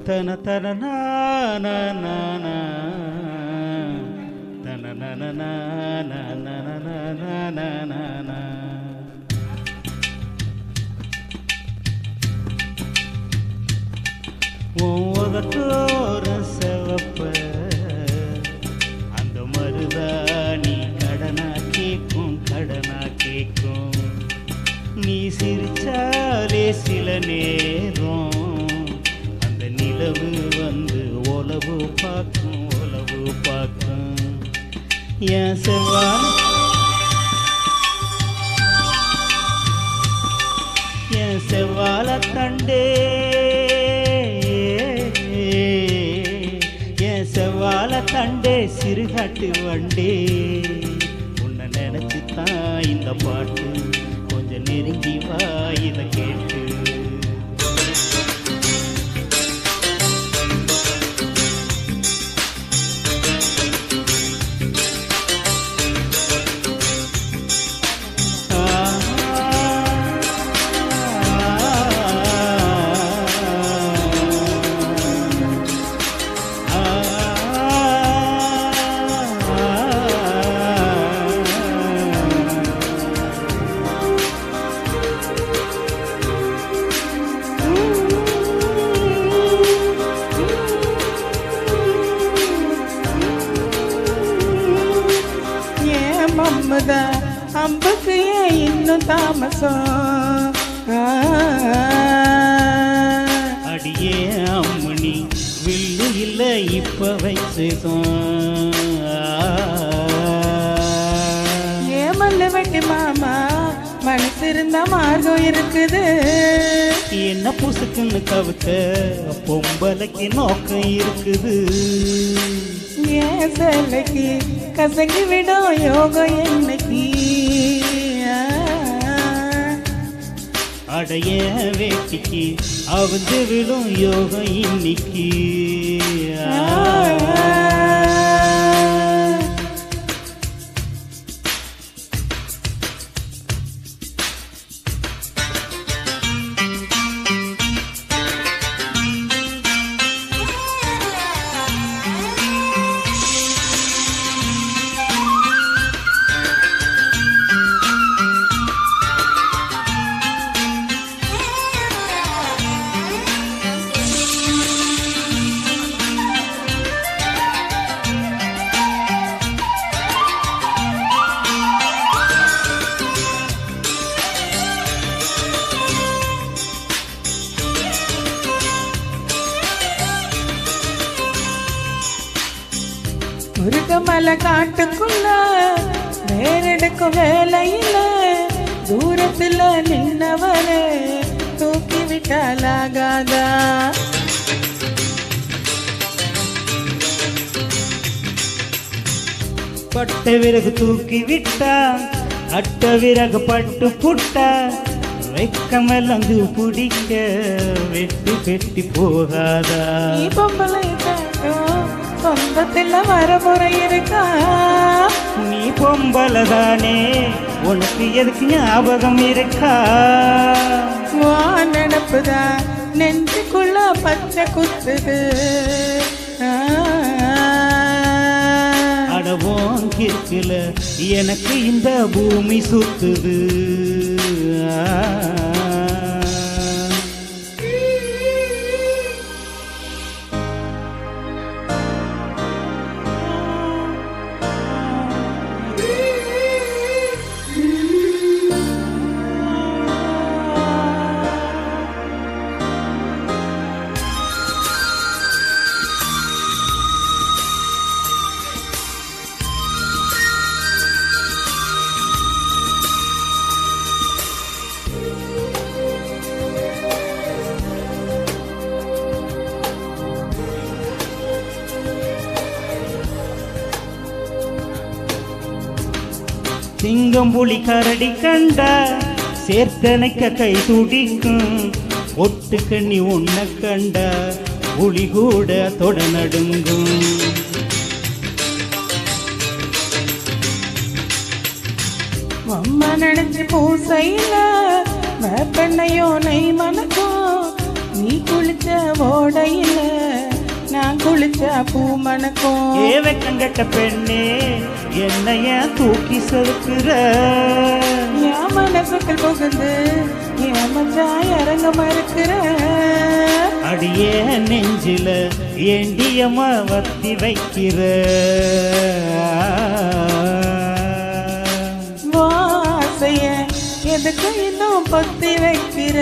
தன தன தன உதட்டோர செவப்ப அந்த மருதாணி கடனா கேக்கும் கடனா கேக்கும் நீ சிரிச்சாலே சில நேரம் அந்த நிலவு வந்து உலவு பார்க்கும் உலவு பார்க்கும் என் செவ்வாய் என் செவ்வாழ தண்டே என் செவ்வாழ தண்டே சிறுகாட்டு வண்டே உன்னை நினைச்சுத்தான் இந்த பாட்டு கொஞ்சம் நெருங்கி வா இதை கேட்டு மம்மதா அம்புக்கு ஏன் இன்னும் தாமசம் அடியே அம்மணி வில்லு இல்ல இப்ப வச்சுதான் ஏமல்ல வெட்டி மாமா மனசு இருந்தா மார்க்கம் இருக்குது என்ன புசுக்குன்னு கவுக்க பொம்பளைக்கு நோக்கம் இருக்குது ஏன் சேலைக்கு கசங்கி விடும் யோகம் என்னைக்கு அடைய வேட்டிக்கு அவுந்து விடும் யோகம் இன்னைக்கு முருகமலை காட்டுக்குள்ள வேறெடுக்கும் வேலையில தூரத்துல நின்னவரே தூக்கி விட்டாலாகாதா பட்ட விறகு தூக்கி விட்டா அட்ட விறகு பட்டு புட்டா வெக்கமெல்லாம் பிடிக்க வெட்டி பெட்டி போகாதா நீ பொம்பளை சொந்தத்தில் வரமுறை இருக்கா நீ பொம்பளதானே உனக்கு எதுக்கு ஞாபகம் இருக்கா வா நினப்புதான் நெஞ்சுக்குள்ள பச்சை குத்துது அடவோம் கிற்குல எனக்கு இந்த பூமி சுத்துது சிங்கம் புலி கரடி கண்டா சேர்த்தனைக்க கை துடிக்கும் ஒட்டு கண்ணி உன்ன கண்டா புலி கூட தொட நடுங்கும் அம்மா நினைச்சு பூசையில வேப்பெண்ணையோ நெய் மணக்கும் நீ குளிச்ச ஓடையில குளிச்சா பூ மணக்கும். வெக்கங்கட்ட பெண்ணே என்னைய தூக்கி செதுக்குற என் மனசுக்குள் புகுந்து என் மச்சா இறங்க மறுக்கிற. அடியே நெஞ்சில ஏண்டியம்மா வத்தி வைக்கிற வாசைய எதுக்கு இன்னும் பத்தி வைக்கிற.